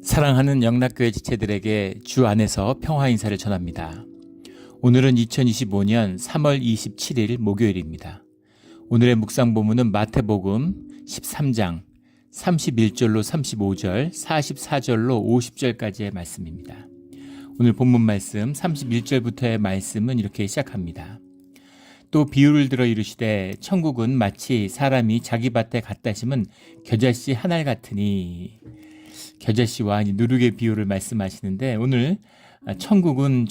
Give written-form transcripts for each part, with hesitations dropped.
사랑하는 영락교회 지체들에게 주 안에서 평화 인사를 전합니다. 오늘은 2025년 3월 27일 목요일입니다. 오늘의 묵상 본문은 마태복음 13장 31절로 35절, 44절로 50절까지의 말씀입니다. 오늘 본문 말씀 31절부터의 말씀은 이렇게 시작합니다. 또 비유를 들어 이르시되 천국은 마치 사람이 자기 밭에 갖다 심은 겨자씨 한 알 같으니, 겨자씨와 누룩의 비유를 말씀하시는데 오늘 천국은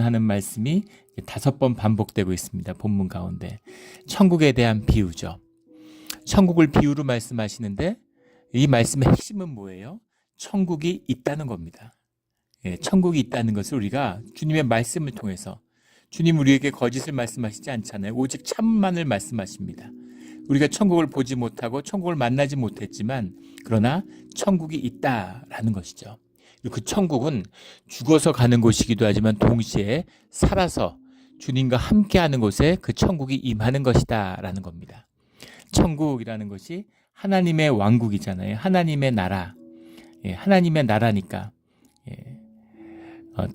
하는 말씀이 5번 반복되고 있습니다. 본문 가운데 천국에 대한 비유죠. 천국을 비유로 말씀하시는데 이 말씀의 핵심은 뭐예요? 천국이 있다는 겁니다. 천국이 있다는 것을 우리가 주님의 말씀을 통해서, 주님 우리에게 거짓을 말씀하시지 않잖아요. 오직 참만을 말씀하십니다. 우리가 천국을 보지 못하고 천국을 만나지 못했지만 그러나 천국이 있다라는 것이죠. 그 천국은 죽어서 가는 곳이기도 하지만 동시에 살아서 주님과 함께하는 곳에 그 천국이 임하는 것이다라는 겁니다. 천국이라는 것이 하나님의 왕국이잖아요. 하나님의 나라. 하나님의 나라니까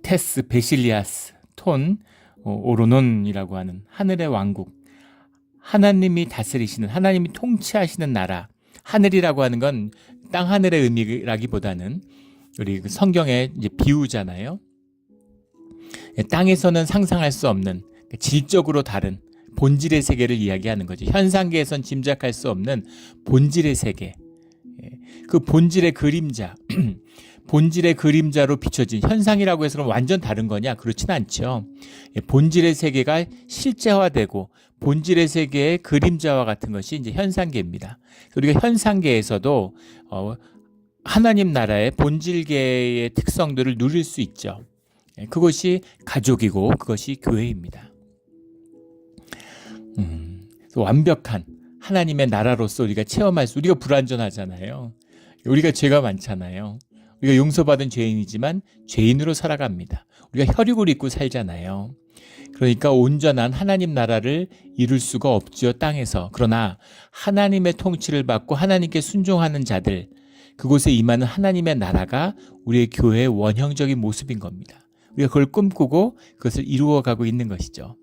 테스 베실리아스 톤 오로논이라고 하는 하늘의 왕국, 하나님이 다스리시는, 하나님이 통치하시는 나라. 하늘이라고 하는 건 땅 하늘의 의미라기보다는 우리 성경의 이제 비유잖아요. 땅에서는 상상할 수 없는 질적으로 다른 본질의 세계를 이야기하는 거죠. 현상계에선 짐작할 수 없는 본질의 세계. 그 본질의 그림자, 본질의 그림자로 비춰진, 현상이라고 해서 그럼 완전 다른 거냐? 그렇진 않죠. 본질의 세계가 실제화되고 본질의 세계의 그림자와 같은 것이 이제 현상계입니다. 우리가 현상계에서도 하나님 나라의 본질계의 특성들을 누릴 수 있죠. 그것이 가족이고 그것이 교회입니다. 완벽한 하나님의 나라로서 우리가 체험할 수, 우리가 불완전하잖아요. 우리가 죄가 많잖아요. 우리가 용서받은 죄인이지만 죄인으로 살아갑니다. 우리가 혈육을 입고 살잖아요. 그러니까 온전한 하나님 나라를 이룰 수가 없죠, 땅에서. 그러나 하나님의 통치를 받고 하나님께 순종하는 자들, 그곳에 임하는 하나님의 나라가 우리의 교회의 원형적인 모습인 겁니다. 우리가 그걸 꿈꾸고 그것을 이루어가고 있는 것이죠.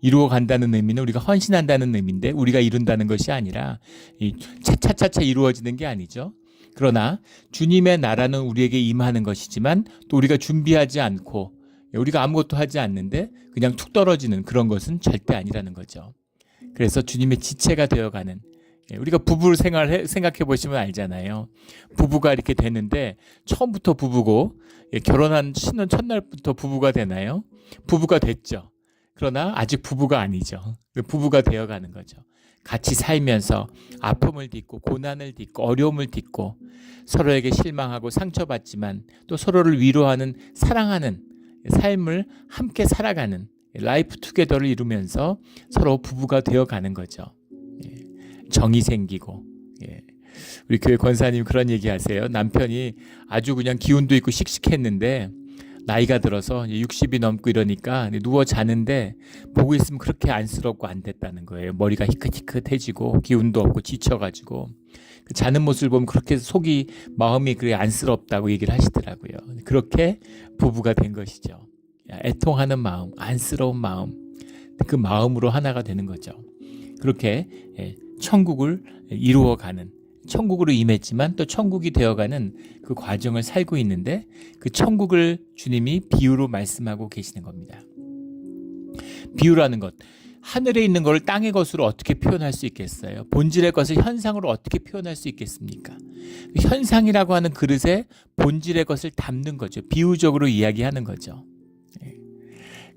이루어간다는 의미는 우리가 헌신한다는 의미인데 우리가 이룬다는 것이 아니라 차차차차 이루어지는 게 아니죠. 그러나 주님의 나라는 우리에게 임하는 것이지만 또 우리가 준비하지 않고 우리가 아무것도 하지 않는데 그냥 툭 떨어지는 그런 것은 절대 아니라는 거죠. 그래서 주님의 지체가 되어가는, 우리가 부부 생활 생각해 보시면 알잖아요. 부부가 이렇게 되는데 처음부터 부부고 결혼한 신혼 첫날부터 부부가 되나요? 부부가 됐죠. 그러나 아직 부부가 아니죠. 부부가 되어가는 거죠. 같이 살면서 아픔을 딛고 고난을 딛고 어려움을 딛고 서로에게 실망하고 상처받지만 또 서로를 위로하는, 사랑하는 삶을 함께 살아가는 라이프 투게더를 이루면서 서로 부부가 되어가는 거죠. 정이 생기고. 우리 교회 권사님 그런 얘기 하세요. 남편이 아주 그냥 기운도 있고 씩씩했는데 나이가 들어서 60이 넘고 이러니까 누워 자는데 보고 있으면 그렇게 안쓰럽고 안 됐다는 거예요. 머리가 희끗희끗해지고 기운도 없고 지쳐가지고 자는 모습을 보면 그렇게 속이, 마음이 그래 안쓰럽다고 얘기를 하시더라고요. 그렇게 부부가 된 것이죠. 애통하는 마음, 안쓰러운 마음, 그 마음으로 하나가 되는 거죠. 그렇게 천국을 이루어가는, 천국으로 임했지만 또 천국이 되어가는 그 과정을 살고 있는데 그 천국을 주님이 비유로 말씀하고 계시는 겁니다. 비유라는 것, 하늘에 있는 것을 땅의 것으로 어떻게 표현할 수 있겠어요? 본질의 것을 현상으로 어떻게 표현할 수 있겠습니까? 현상이라고 하는 그릇에 본질의 것을 담는 거죠. 비유적으로 이야기하는 거죠.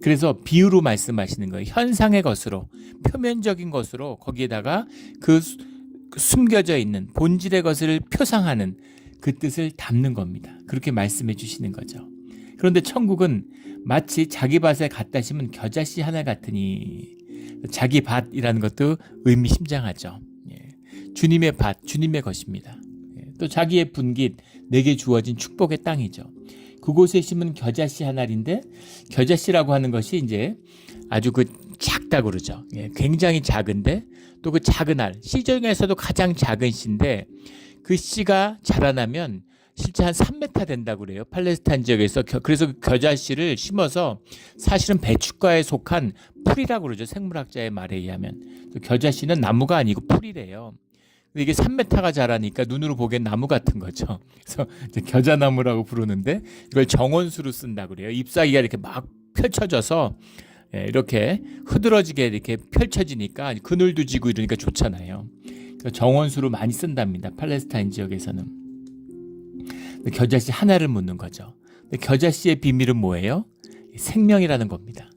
그래서 비유로 말씀하시는 거예요. 현상의 것으로, 표면적인 것으로 거기에다가 그 숨겨져 있는 본질의 것을 표상하는 그 뜻을 담는 겁니다. 그렇게 말씀해 주시는 거죠. 그런데 천국은 마치 자기 밭에 갖다 심은 겨자씨 하나 같으니, 자기 밭이라는 것도 의미심장하죠. 주님의 밭, 주님의 것입니다. 또 자기의 분깃, 내게 주어진 축복의 땅이죠. 그곳에 심은 겨자씨 한 알인데, 겨자씨라고 하는 것이 이제 아주 작다고 그러죠. 굉장히 작은데 또 그 작은 알, 씨 중에서도 가장 작은 씨인데 그 씨가 자라나면 실제 한 3m 된다고 그래요. 팔레스타인 지역에서. 그래서 겨자씨를 심어서 사실은 배춧가에 속한 풀이라고 그러죠. 생물학자의 말에 의하면. 겨자씨는 나무가 아니고 풀이래요. 근데 이게 3m가 자라니까 눈으로 보기엔 나무 같은 거죠. 그래서 이제 겨자나무라고 부르는데 이걸 정원수로 쓴다고 그래요. 잎사귀가 이렇게 막 펼쳐져서 이렇게 흐드러지게 이렇게 펼쳐지니까 그늘도 지고 이러니까 좋잖아요. 정원수로 많이 쓴답니다. 팔레스타인 지역에서는. 겨자씨 하나를 묻는 거죠. 겨자씨의 비밀은 뭐예요? 생명이라는 겁니다.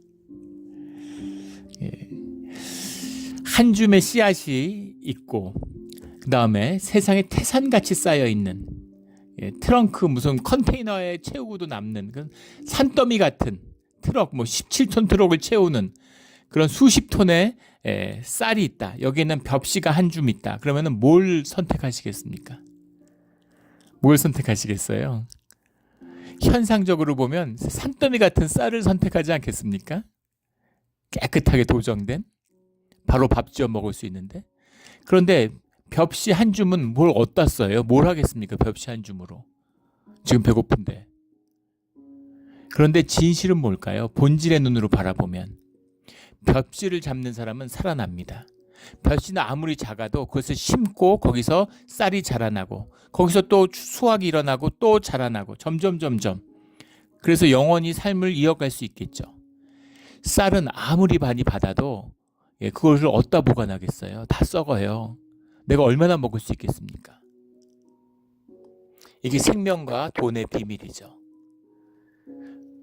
한 줌의 씨앗이 있고 그 다음에 세상에 태산같이 쌓여있는 트렁크 무슨 컨테이너에 채우고도 남는 그 산더미 같은 트럭, 뭐 17톤 트럭을 채우는 그런 수십 톤의 쌀이 있다. 여기에는 벽씨가 한 줌 있다. 그러면 뭘 선택하시겠습니까? 뭘 선택하시겠어요? 현상적으로 보면 산더미 같은 쌀을 선택하지 않겠습니까? 깨끗하게 도정된 바로 밥 지어 먹을 수 있는데. 그런데 벽씨 한 줌은 뭘 어디다 써요? 뭘 하겠습니까? 벽씨 한 줌으로. 지금 배고픈데. 그런데 진실은 뭘까요? 본질의 눈으로 바라보면 벽씨를 잡는 사람은 살아납니다. 벽씨는 아무리 작아도 그것을 심고 거기서 쌀이 자라나고 거기서 또 수확이 일어나고 또 자라나고 점점. 그래서 영원히 삶을 이어갈 수 있겠죠. 쌀은 아무리 많이 받아도 그것을 어디다 보관하겠어요? 다 썩어요. 내가 얼마나 먹을 수 있겠습니까? 이게 생명과 돈의 비밀이죠.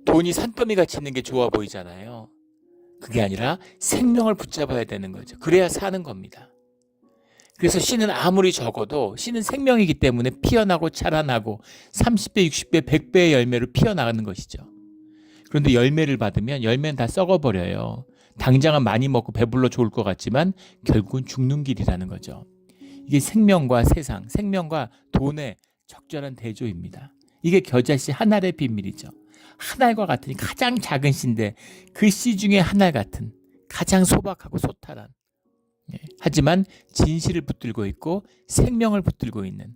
돈이 산더미같이 있는 게 좋아 보이잖아요. 그게 아니라 생명을 붙잡아야 되는 거죠. 그래야 사는 겁니다. 그래서 씨는 아무리 적어도 씨는 생명이기 때문에 피어나고 자라나고 30배, 60배, 100배의 열매로 피어나가는 것이죠. 그런데 열매를 받으면 열매는 다 썩어버려요. 당장은 많이 먹고 배불러 좋을 것 같지만 결국은 죽는 길이라는 거죠. 이게 생명과 세상, 생명과 돈의 적절한 대조입니다. 이게 겨자씨 한 알의 비밀이죠. 한 알과 같으니 가장 작은 씨인데 그 씨 중에 한 알 같은 가장 소박하고 소탈한 하지만 진실을 붙들고 있고 생명을 붙들고 있는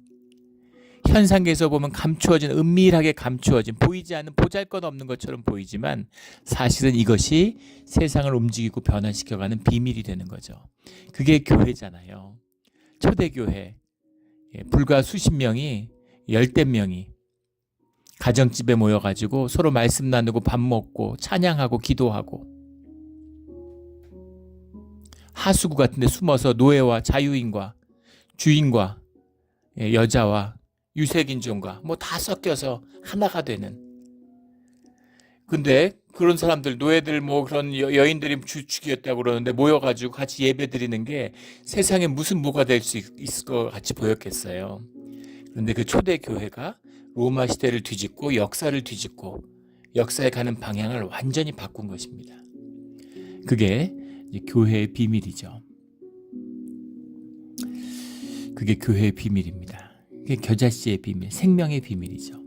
현상계에서 보면 감추어진 은밀하게 감추어진 보이지 않는 보잘것없는 것처럼 보이지만 사실은 이것이 세상을 움직이고 변화시켜가는 비밀이 되는 거죠. 그게 교회잖아요. 초대교회 불과 수십 명이 열댓 명이 가정집에 모여가지고 서로 말씀 나누고 밥 먹고 찬양하고 기도하고 하수구 같은 데 숨어서 노예와 자유인과 주인과 여자와 유색인종과 뭐 다 섞여서 하나가 되는. 근데 그런 사람들 노예들 뭐 그런 여인들이 주축이었다고 그러는데 모여가지고 같이 예배 드리는 게 세상에 무슨 뭐가 될 수 있을 것 같이 보였겠어요. 그런데 그 초대교회가 로마 시대를 뒤집고 역사를 뒤집고 역사에 가는 방향을 완전히 바꾼 것입니다. 그게 이제 교회의 비밀이죠. 그게 교회의 비밀입니다. 그게 겨자씨의 비밀, 생명의 비밀이죠.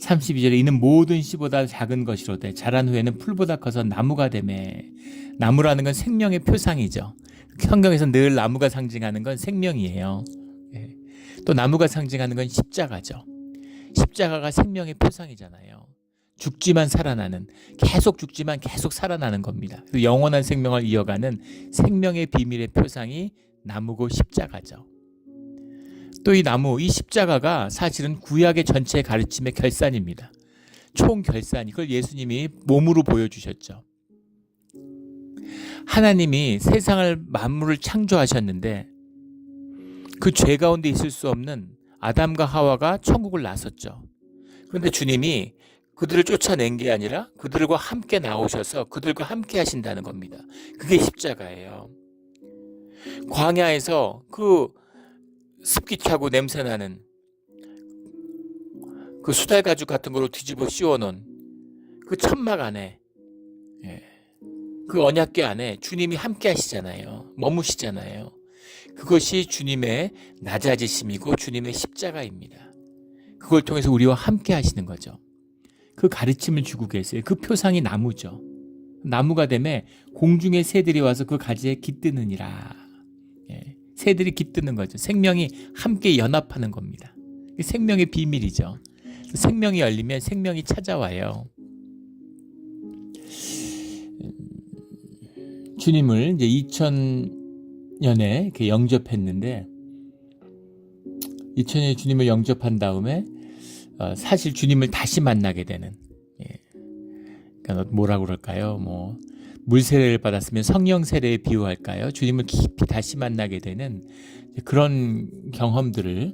32절에 이는 모든 씨보다 작은 것이로되 자란 후에는 풀보다 커서 나무가 되매. 나무라는 건 생명의 표상이죠. 성경에서 늘 나무가 상징하는 건 생명이에요. 또 나무가 상징하는 건 십자가죠. 십자가가 생명의 표상이잖아요. 죽지만 살아나는, 계속 죽지만 계속 살아나는 겁니다. 영원한 생명을 이어가는 생명의 비밀의 표상이 나무고 십자가죠. 또 이 나무, 이 십자가가 사실은 구약의 전체 가르침의 결산입니다. 총 결산, 이걸 예수님이 몸으로 보여주셨죠. 하나님이 세상을 만물을 창조하셨는데 그 죄 가운데 있을 수 없는 아담과 하와가 천국을 나섰죠. 그런데 주님이 그들을 쫓아낸 게 아니라 그들과 함께 나오셔서 그들과 함께 하신다는 겁니다. 그게 십자가예요. 광야에서 그 습기차고 냄새나는 그 수달 가죽 같은 거로 뒤집어 씌워놓은 그 천막 안에, 그 언약궤 안에 주님이 함께 하시잖아요. 머무시잖아요. 그것이 주님의 낮아지심이고 주님의 십자가입니다. 그걸 통해서 우리와 함께 하시는 거죠. 그 가르침을 주고 계세요. 그 표상이 나무죠. 나무가 되면 공중의 새들이 와서 그 가지에 깃드느니라. 새들이 깃드는 거죠. 생명이 함께 연합하는 겁니다. 생명의 비밀이죠. 생명이 열리면 생명이 찾아와요. 주님을 이제 2000년에 이렇게 영접했는데 2000년에 주님을 영접한 다음에 사실 주님을 다시 만나게 되는, 그러니까 뭐라고 그럴까요? 뭐 물 세례를 받았으면 성령 세례에 비유할까요? 주님을 깊이 다시 만나게 되는 그런 경험들을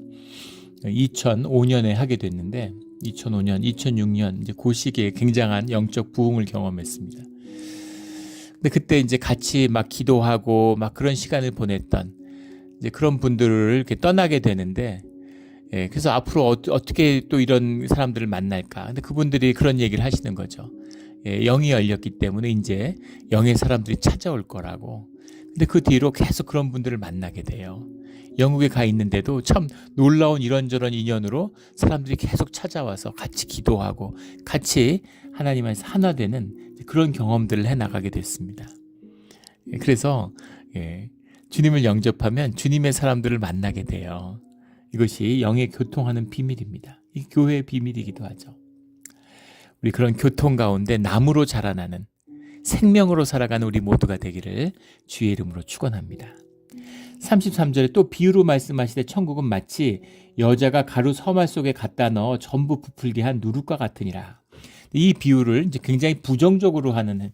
2005년에 하게 됐는데 2005년, 2006년 이제 그 시기에 굉장한 영적 부흥을 경험했습니다. 근데 그때 이제 같이 막 기도하고 막 그런 시간을 보냈던 이제 그런 분들을 이렇게 떠나게 되는데, 그래서 앞으로 어떻게 또 이런 사람들을 만날까? 근데 그분들이 그런 얘기를 하시는 거죠. 영이 열렸기 때문에 이제 영의 사람들이 찾아올 거라고. 근데 그 뒤로 계속 그런 분들을 만나게 돼요. 영국에 가 있는데도 참 놀라운 이런저런 인연으로 사람들이 계속 찾아와서 같이 기도하고 같이 하나님 안에서 하나 되는 그런 경험들을 해나가게 됐습니다. 그래서 주님을 영접하면 주님의 사람들을 만나게 돼요. 이것이 영의 교통하는 비밀입니다. 이 교회의 비밀이기도 하죠. 우리 그런 교통 가운데 나무로 자라나는 생명으로 살아가는 우리 모두가 되기를 주의 이름으로 축원합니다. 33절에 또 비유로 말씀하시되 천국은 마치 여자가 가루 서말 속에 갖다 넣어 전부 부풀게 한 누룩과 같으니라. 이 비유를 이제 굉장히 부정적으로 하는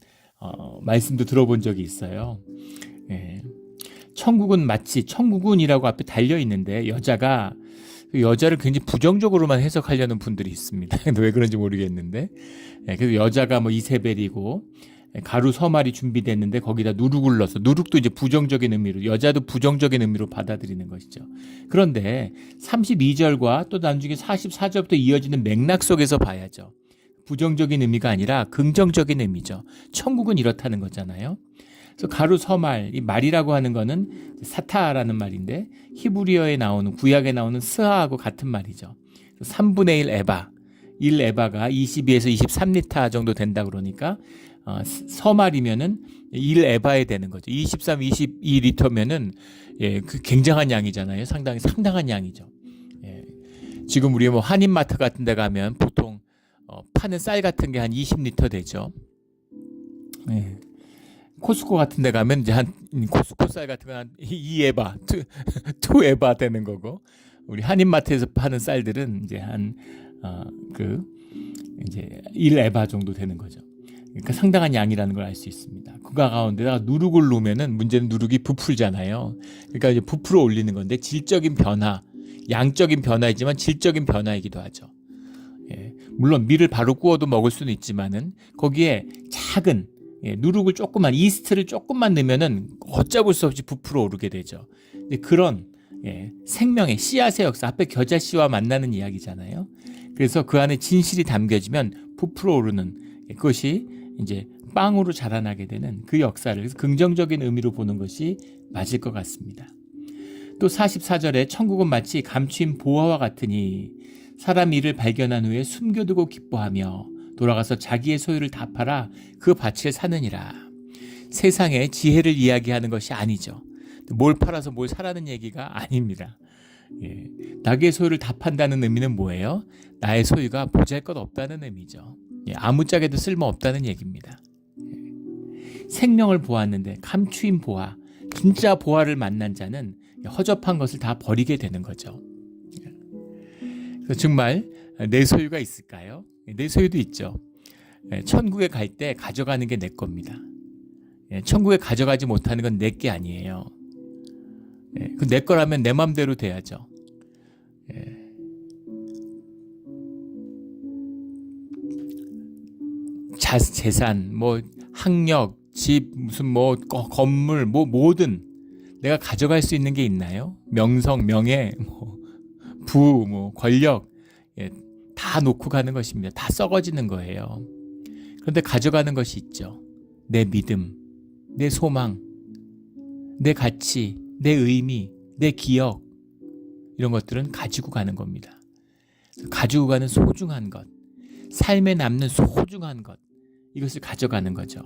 말씀도 들어본 적이 있어요. 천국은 마치, 천국은이라고 앞에 달려 있는데 여자가 그 여자를 굉장히 부정적으로만 해석하려는 분들이 있습니다. 왜 그런지 모르겠는데, 그래서 여자가 뭐 이세벨이고 가루 서말이 준비됐는데 거기다 누룩을 넣어서, 누룩도 이제 부정적인 의미로, 여자도 부정적인 의미로 받아들이는 것이죠. 그런데 32절과 또 나중에 44절부터 이어지는 맥락 속에서 봐야죠. 부정적인 의미가 아니라 긍정적인 의미죠. 천국은 이렇다는 거잖아요. 그래서 가루 서말, 이 말이라고 하는 거는 사타라는 말인데 히브리어에 나오는, 구약에 나오는 스하하고 같은 말이죠. 3분의 1 에바, 1 에바가 22에서 23리터 정도 된다 그러니까 서말이면은 1 에바에 되는 거죠. 23, 22리터면은 그 굉장한 양이잖아요. 상당한 양이죠. 지금 우리 뭐 한인마트 같은 데 가면 보통 파는 쌀 같은 게 한 20리터 되죠. 코스코 같은 데 가면 이제 한 코스코 쌀 같은 거 한 2에바, 2에바 되는 거고, 우리 한인마트에서 파는 쌀들은 이제 이제 1에바 정도 되는 거죠. 그러니까 상당한 양이라는 걸 알 수 있습니다. 그 가운데다가 누룩을 놓으면은 문제는 누룩이 부풀잖아요. 그러니까 이제 부풀어 올리는 건데 질적인 변화, 양적인 변화이지만 질적인 변화이기도 하죠. 물론 밀을 바로 구워도 먹을 수는 있지만은 거기에 작은 누룩을 조금만, 이스트를 조금만 넣으면은 걷잡을 수 없이 부풀어 오르게 되죠. 그런 생명의 씨앗의 역사, 앞에 겨자씨와 만나는 이야기잖아요. 그래서 그 안에 진실이 담겨지면 부풀어 오르는 그것이 이제 빵으로 자라나게 되는 그 역사를, 그래서 긍정적인 의미로 보는 것이 맞을 것 같습니다. 또 44절에 천국은 마치 감추인 보화와 같으니 사람 이를 발견한 후에 숨겨두고 기뻐하며 돌아가서 자기의 소유를 다 팔아 그 밭을 사느니라. 세상의 지혜를 이야기하는 것이 아니죠. 뭘 팔아서 뭘 사라는 얘기가 아닙니다. 나의 소유를 다 판다는 의미는 뭐예요? 나의 소유가 보잘것없다는 의미죠. 아무짝에도 쓸모없다는 얘기입니다. 생명을 보았는데 감추인 보화, 진짜 보화를 만난 자는 허접한 것을 다 버리게 되는 거죠. 그래서 정말 내 소유가 있을까요? 내 소유도 있죠. 천국에 갈 때 가져가는 게 내 겁니다. 천국에 가져가지 못하는 건 내 게 아니에요. 그 내 거라면 내 맘대로 돼야죠. 재산, 뭐 학력, 집, 무슨 뭐 건물, 뭐 뭐든 내가 가져갈 수 있는 게 있나요? 명성, 명예, 부, 권력, 다 놓고 가는 것입니다. 다 썩어지는 거예요. 그런데 가져가는 것이 있죠. 내 믿음, 내 소망, 내 가치, 내 의미, 내 기억, 이런 것들은 가지고 가는 겁니다. 가지고 가는 소중한 것, 삶에 남는 소중한 것, 이것을 가져가는 거죠.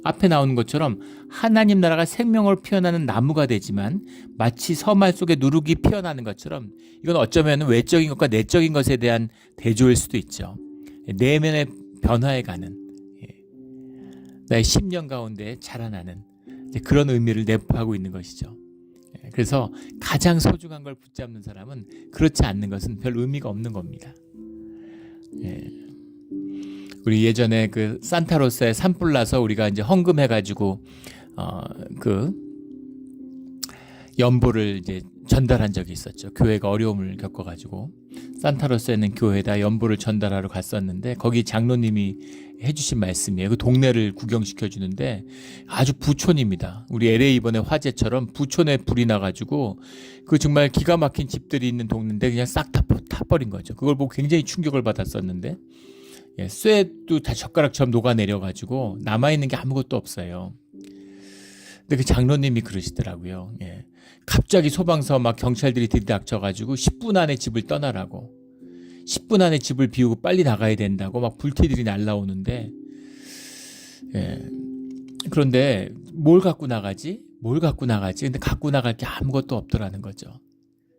앞에 나오는 것처럼 하나님 나라가 생명으로 피어나는 나무가 되지만 마치 서말 속에 누룩이 피어나는 것처럼 이건 어쩌면 외적인 것과 내적인 것에 대한 대조일 수도 있죠. 내면의 변화해가는 나의 심령 가운데 자라나는 그런 의미를 내포하고 있는 것이죠. 그래서 가장 소중한 걸 붙잡는 사람은 그렇지 않는 것은 별 의미가 없는 겁니다. 우리 예전에 그 산타로사에 산불 나서 우리가 이제 헌금해가지고 그 연보를 이제 전달한 적이 있었죠. 교회가 어려움을 겪어가지고 산타로사에 있는 교회에다 연보를 전달하러 갔었는데 거기 장로님이 해주신 말씀이에요. 그 동네를 구경시켜 주는데 아주 부촌입니다. 우리 LA 이번에 화재처럼 부촌에 불이 나가지고 그 정말 기가 막힌 집들이 있는 동네인데 그냥 싹 다 타버린 거죠. 그걸 보고 굉장히 충격을 받았었는데 쇠도 다 젓가락처럼 녹아내려가지고 남아있는 게 아무것도 없어요. 근데 그 장로님이 그러시더라고요. 갑자기 소방서 막 경찰들이 들이닥쳐가지고 10분 안에 집을 떠나라고 10분 안에 집을 비우고 빨리 나가야 된다고 막 불티들이 날라오는데 그런데 뭘 갖고 나가지? 근데 갖고 나갈 게 아무것도 없더라는 거죠.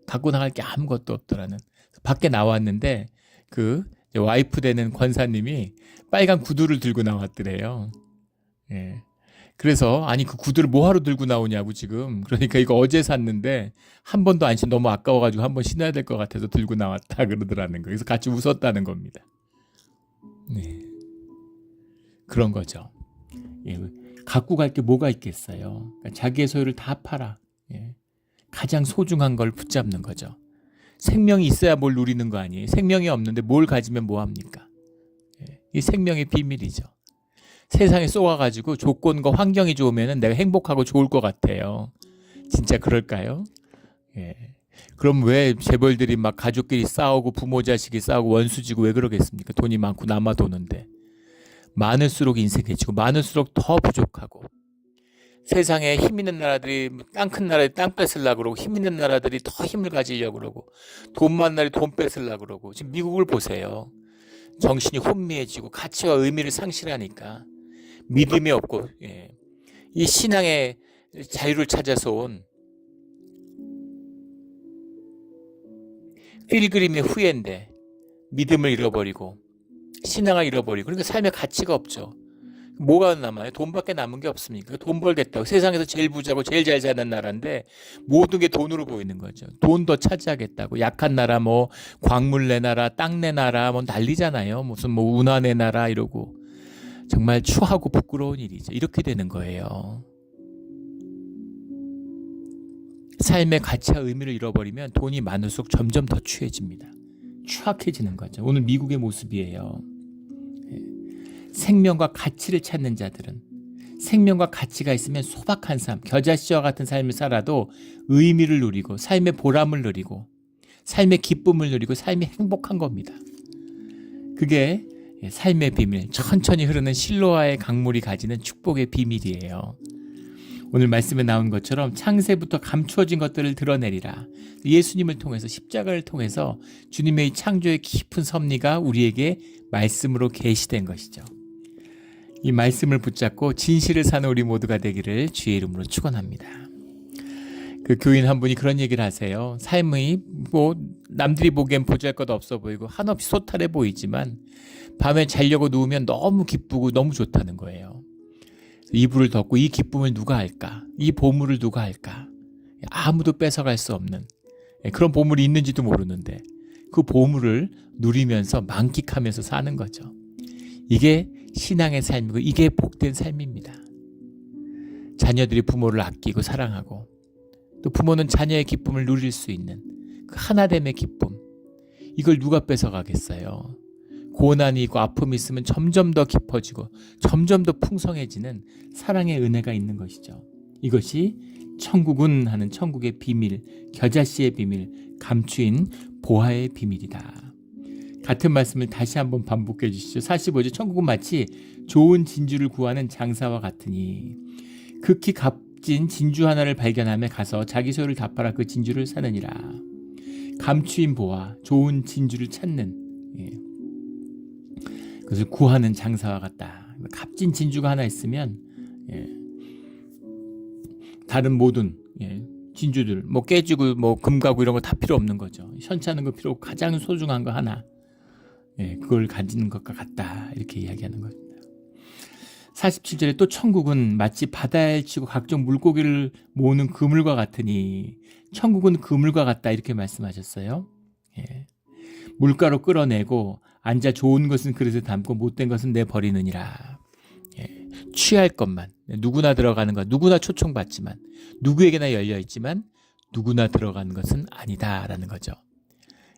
갖고 나갈 게 아무것도 없더라는. 밖에 나왔는데 그 와이프 되는 권사님이 빨간 구두를 들고 나왔더래요. 그래서 아니 그 구두를 뭐하러 들고 나오냐고 지금. 그러니까 이거 어제 샀는데 한 번도 안 신 너무 아까워가지고 한 번 신어야 될 것 같아서 들고 나왔다 그러더라는 거예요. 그래서 같이 웃었다는 겁니다. 그런 거죠. 갖고 갈 게 뭐가 있겠어요. 그러니까 자기의 소유를 다 팔아. 가장 소중한 걸 붙잡는 거죠. 생명이 있어야 뭘 누리는 거 아니에요. 생명이 없는데 뭘 가지면 뭐합니까? 이 생명의 비밀이죠. 세상에 쏘아가지고 조건과 환경이 좋으면 내가 행복하고 좋을 것 같아요. 진짜 그럴까요? 그럼 왜 재벌들이 막 가족끼리 싸우고 부모 자식이 싸우고 원수지고 왜 그러겠습니까? 돈이 많고 남아 도는데. 많을수록 인생 해치고 많을수록 더 부족하고 세상에 힘 있는 나라들이 땅 큰 나라들이 땅 뺏으려고 그러고 힘 있는 나라들이 더 힘을 가지려고 그러고 돈 많은 나라들이 돈 뺏으려고 그러고 지금 미국을 보세요. 정신이 혼미해지고 가치와 의미를 상실하니까 믿음이 없고 이 신앙의 자유를 찾아서 온 필그림의 후예인데 믿음을 잃어버리고 신앙을 잃어버리고 그러니까 삶의 가치가 없죠. 뭐가 남아요? 돈밖에 남은 게 없습니까? 돈 벌겠다고 세상에서 제일 부자고 제일 잘 사는 나라인데 모든 게 돈으로 보이는 거죠. 돈 더 차지하겠다고 약한 나라 뭐 광물 내 나라 땅 내 나라 뭐 난리잖아요. 무슨 뭐 운하 내 나라 이러고 정말 추하고 부끄러운 일이죠. 이렇게 되는 거예요. 삶의 가치와 의미를 잃어버리면 돈이 많을수록 점점 더 추해집니다. 추악해지는 거죠. 오늘 미국의 모습이에요. 생명과 가치를 찾는 자들은 생명과 가치가 있으면 소박한 삶, 겨자씨와 같은 삶을 살아도 의미를 누리고 삶의 보람을 누리고 삶의 기쁨을 누리고 삶이 행복한 겁니다. 그게 삶의 비밀, 천천히 흐르는 실로아의 강물이 가지는 축복의 비밀이에요. 오늘 말씀에 나온 것처럼 창세부터 감추어진 것들을 드러내리라. 예수님을 통해서 십자가를 통해서 주님의 이 창조의 깊은 섭리가 우리에게 말씀으로 계시된 것이죠. 이 말씀을 붙잡고 진실을 사는 우리 모두가 되기를 주의 이름으로 축원합니다. 그 교인 한 분이 그런 얘기를 하세요. 삶이 뭐 남들이 보기엔 보잘것 없어 보이고 한없이 소탈해 보이지만 밤에 자려고 누우면 너무 기쁘고 너무 좋다는 거예요. 이불을 덮고 이 기쁨을 누가 할까? 이 보물을 누가 할까? 아무도 뺏어갈 수 없는 그런 보물이 있는지도 모르는데 그 보물을 누리면서 만끽하면서 사는 거죠. 이게 신앙의 삶이고 이게 복된 삶입니다. 자녀들이 부모를 아끼고 사랑하고 또 부모는 자녀의 기쁨을 누릴 수 있는 그 하나됨의 기쁨, 이걸 누가 뺏어가겠어요. 고난이 있고 아픔이 있으면 점점 더 깊어지고 점점 더 풍성해지는 사랑의 은혜가 있는 것이죠. 이것이 천국은 하는 천국의 비밀, 겨자씨의 비밀, 감추인 보화의 비밀이다. 같은 말씀을 다시 한번 반복해 주시죠. 45절 천국은 마치 좋은 진주를 구하는 장사와 같으니 극히 값진 진주 하나를 발견하며 가서 자기 소유를 다 팔아 그 진주를 사느니라. 감추인 보화, 좋은 진주를 찾는 그것을 구하는 장사와 같다. 값진 진주가 하나 있으면 예. 다른 모든 진주들 뭐 깨지고 뭐 금가구 이런 거 다 필요 없는 거죠. 현찮은 거 필요 없고 가장 소중한 거 하나, 그걸 가지는 것과 같다 이렇게 이야기하는 겁니다. 47절에 또 천국은 마치 바다에 치고 각종 물고기를 모으는 그물과 같으니 천국은 그물과 같다 이렇게 말씀하셨어요. 물가로 끌어내고 앉아 좋은 것은 그릇에 담고 못된 것은 내버리느니라. 취할 것만 누구나 들어가는 것, 누구나 초청받지만 누구에게나 열려있지만 누구나 들어가는 것은 아니다라는 거죠.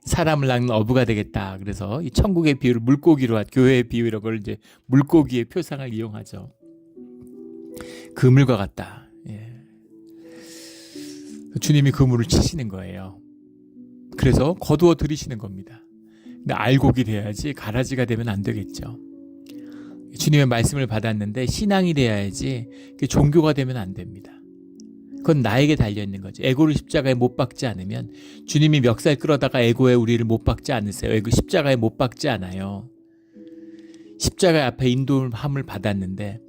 사람을 낳는 어부가 되겠다. 그래서 이 천국의 비유를 물고기로 교회의 비유 이런 걸 이제 물고기의 표상을 이용하죠. 그물과 같다. 주님이 그물을 치시는 거예요. 그래서 거두어 들이시는 겁니다. 근데 알곡이 돼야지 가라지가 되면 안 되겠죠. 주님의 말씀을 받았는데 신앙이 돼야지 종교가 되면 안 됩니다. 그건 나에게 달려있는 거죠. 에고를 십자가에 못 박지 않으면 주님이 멱살 끌어다가 에고에 우리를 못 박지 않으세요. 에고 십자가에 못 박지 않아요. 십자가 앞에 인도함을 받았는데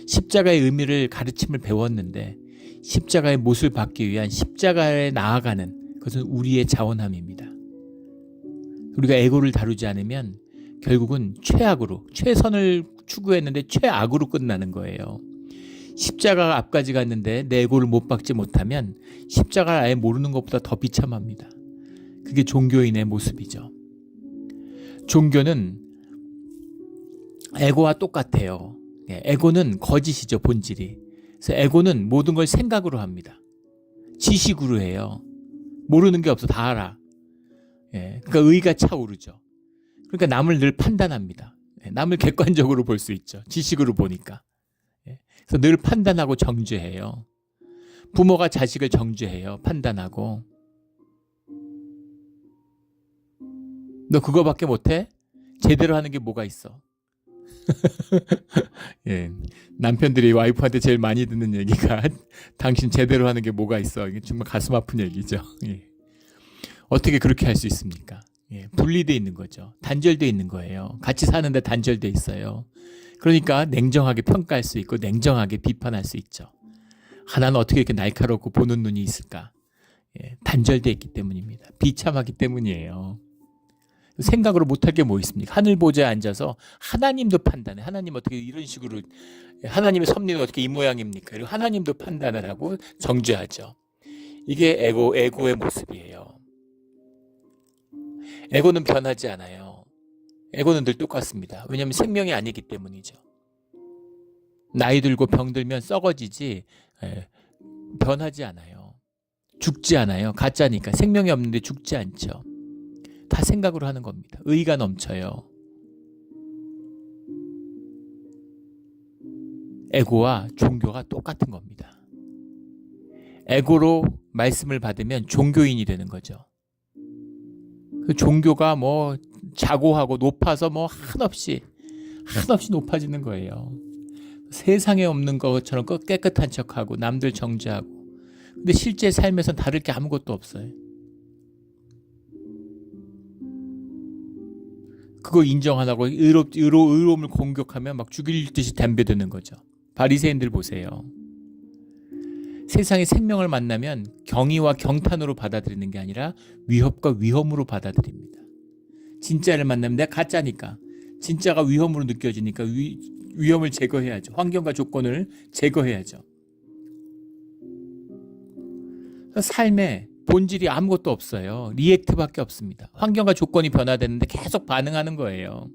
십자가의 의미를 가르침을 배웠는데 십자가의 못을 받기 위한 십자가에 나아가는 그것은 우리의 자원함입니다. 우리가 에고를 다루지 않으면 결국은 최악으로 최선을 추구했는데 최악으로 끝나는 거예요. 십자가 앞까지 갔는데 내 에고를 못 박지 못하면 십자가를 아예 모르는 것보다 더 비참합니다. 그게 종교인의 모습이죠. 종교는 에고와 똑같아요. 에고는 거짓이죠, 본질이. 그래서 에고는 모든 걸 생각으로 합니다. 지식으로 해요. 모르는 게 없어, 다 알아. 그러니까 의가 차오르죠. 그러니까 남을 늘 판단합니다. 남을 객관적으로 볼 수 있죠. 지식으로 보니까. 그래서 늘 판단하고 정죄해요. 부모가 자식을 정죄해요. 판단하고. 너 그거밖에 못해? 제대로 하는 게 뭐가 있어? 남편들이 와이프한테 제일 많이 듣는 얘기가 당신 제대로 하는 게 뭐가 있어? 이게 정말 가슴 아픈 얘기죠. 어떻게 그렇게 할 수 있습니까? 분리되어 있는 거죠. 단절되어 있는 거예요. 같이 사는데 단절되어 있어요. 그러니까 냉정하게 평가할 수 있고 냉정하게 비판할 수 있죠. 하나는 어떻게 이렇게 날카롭고 보는 눈이 있을까? 단절되어 있기 때문입니다. 비참하기 때문이에요. 생각으로 못할 게 뭐 있습니까? 하늘 보좌에 앉아서 하나님도 판단해. 하나님 어떻게 이런 식으로, 하나님의 섭리는 어떻게 이 모양입니까? 그리고 하나님도 판단을 하고 정죄하죠. 이게 에고의 모습이에요. 에고는 변하지 않아요. 에고는 늘 똑같습니다. 왜냐하면 생명이 아니기 때문이죠. 나이 들고 병 들면 썩어지지 변하지 않아요. 죽지 않아요. 가짜니까. 생명이 없는데 죽지 않죠. 다 생각으로 하는 겁니다. 의가 넘쳐요. 에고와 종교가 똑같은 겁니다. 에고로 말씀을 받으면 종교인이 되는 거죠. 그 종교가 뭐 자고하고 높아서 뭐 한없이 높아지는 거예요. 세상에 없는 것처럼 깨끗한 척하고 남들 정죄하고. 근데 실제 삶에선 다를 게 아무것도 없어요. 그거 인정 안 하고 의로움을 공격하면 막 죽일 듯이 덤벼드는 거죠. 바리새인들 보세요. 세상의 생명을 만나면 경의와 경탄으로 받아들이는 게 아니라 위협과 위험으로 받아들입니다. 진짜를 만나면 내가 가짜니까 진짜가 위험으로 느껴지니까 위험을 제거해야죠. 환경과 조건을 제거해야죠. 삶에 본질이 아무것도 없어요. 리액트밖에 없습니다. 환경과 조건이 변화되는데 계속 반응하는 거예요.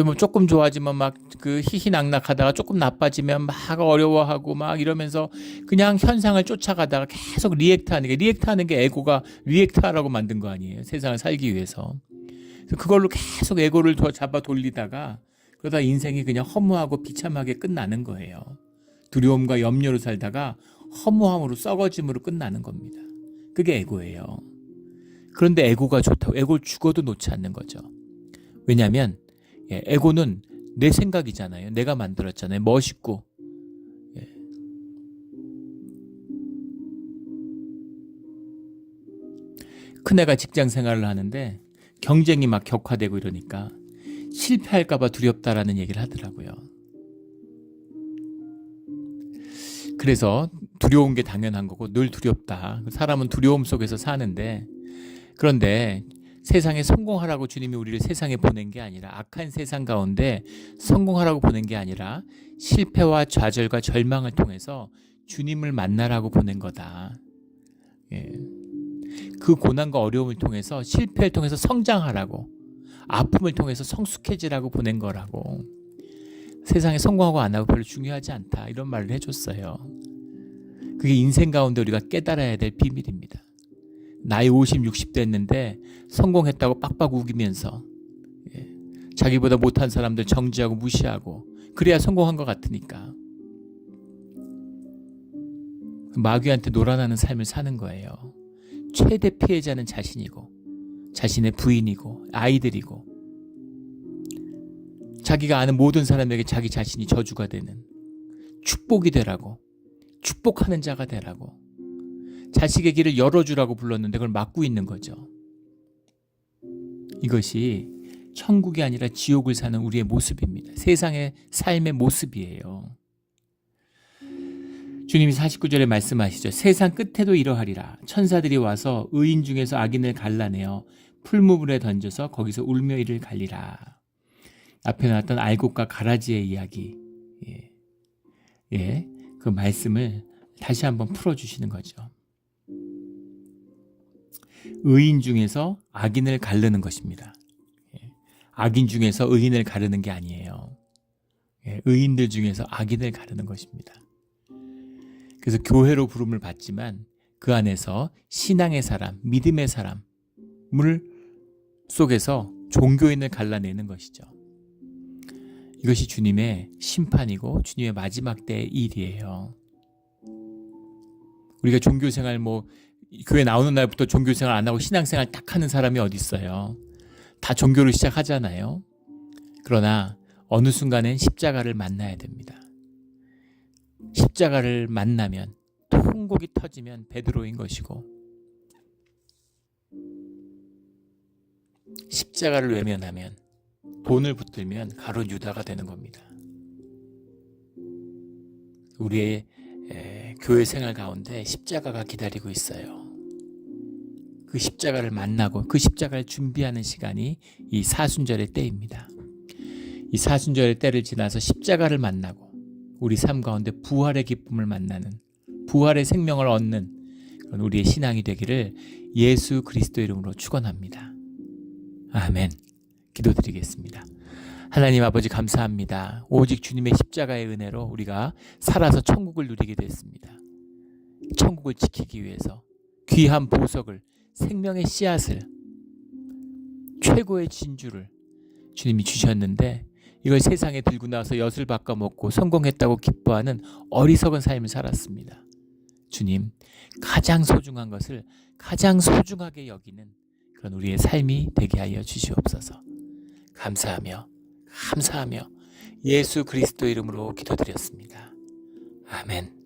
뭐 조금 좋아지면 막 그 희희낙낙하다가 조금 나빠지면 막 어려워하고 막 이러면서 그냥 현상을 쫓아가다가 계속 리액트하는 게 에고가 리액트하라고 만든 거 아니에요. 세상을 살기 위해서. 그걸로 계속 에고를 잡아 돌리다가 그러다 인생이 그냥 허무하고 비참하게 끝나는 거예요. 두려움과 염려로 살다가 허무함으로 썩어짐으로 끝나는 겁니다. 그게 에고예요. 그런데 에고가 좋다고 에고를 죽어도 놓지 않는 거죠. 왜냐하면 에고는 내 생각이잖아요. 내가 만들었잖아요. 멋있고. 큰애가 직장 생활을 하는데 경쟁이 막 격화되고 이러니까 실패할까 봐 두렵다라는 얘기를 하더라고요. 그래서 두려운 게 당연한 거고 늘 두렵다. 사람은 두려움 속에서 사는데, 그런데 세상에 성공하라고 주님이 우리를 세상에 보낸 게 아니라, 악한 세상 가운데 성공하라고 보낸 게 아니라 실패와 좌절과 절망을 통해서 주님을 만나라고 보낸 거다. 예. 그 고난과 어려움을 통해서, 실패를 통해서 성장하라고, 아픔을 통해서 성숙해지라고 보낸 거라고. 세상에 성공하고 안 하고 별로 중요하지 않다, 이런 말을 해줬어요. 그게 인생 가운데 우리가 깨달아야 될 비밀입니다. 나이 50, 60 됐는데 성공했다고 빡빡 우기면서, 자기보다 못한 사람들 정지하고 무시하고, 그래야 성공한 것 같으니까 마귀한테 놀아나는 삶을 사는 거예요. 최대 피해자는 자신이고, 자신의 부인이고, 아이들이고, 자기가 아는 모든 사람에게 자기 자신이 저주가 되는, 축복이 되라고, 축복하는 자가 되라고, 자식의 길을 열어주라고 불렀는데 그걸 막고 있는 거죠. 이것이 천국이 아니라 지옥을 사는 우리의 모습입니다. 세상의 삶의 모습이에요. 주님이 49절에 말씀하시죠. 세상 끝에도 이러하리라. 천사들이 와서 의인 중에서 악인을 갈라내어 풀무불에 던져서 거기서 울며 이를 갈리라. 앞에 나왔던 알곡과 가라지의 이야기, 그 말씀을 다시 한번 풀어주시는 거죠. 의인 중에서 악인을 가르는 것입니다. 악인 중에서 의인을 가르는 게 아니에요. 의인들 중에서 악인을 가르는 것입니다. 그래서 교회로 부름을 받지만 그 안에서 신앙의 사람, 믿음의 사람을 속에서 종교인을 갈라내는 것이죠. 이것이 주님의 심판이고 주님의 마지막 때의 일이에요. 우리가 종교생활 교회 나오는 날부터 종교생활 안 하고 신앙생활 딱 하는 사람이 어디 있어요. 다 종교를 시작하잖아요. 그러나 어느 순간엔 십자가를 만나야 됩니다. 십자가를 만나면, 통곡이 터지면 베드로인 것이고, 십자가를 외면하면, 돈을 붙들면 가룟 유다가 되는 겁니다. 우리의 교회 생활 가운데 십자가가 기다리고 있어요. 그 십자가를 만나고 그 십자가를 준비하는 시간이 이 사순절의 때입니다. 이 사순절의 때를 지나서 십자가를 만나고 우리 삶 가운데 부활의 기쁨을 만나는, 부활의 생명을 얻는 그런 우리의 신앙이 되기를 예수 그리스도 이름으로 축원합니다. 아멘. 기도드리겠습니다. 하나님 아버지, 감사합니다. 오직 주님의 십자가의 은혜로 우리가 살아서 천국을 누리게 됐습니다. 천국을 지키기 위해서 귀한 보석을, 생명의 씨앗을, 최고의 진주를 주님이 주셨는데, 이걸 세상에 들고 나와서 엿을 바꿔 먹고 성공했다고 기뻐하는 어리석은 삶을 살았습니다. 주님, 가장 소중한 것을 가장 소중하게 여기는 그런 우리의 삶이 되게 하여 주시옵소서. 감사하며 예수 그리스도 이름으로 기도드렸습니다. 아멘.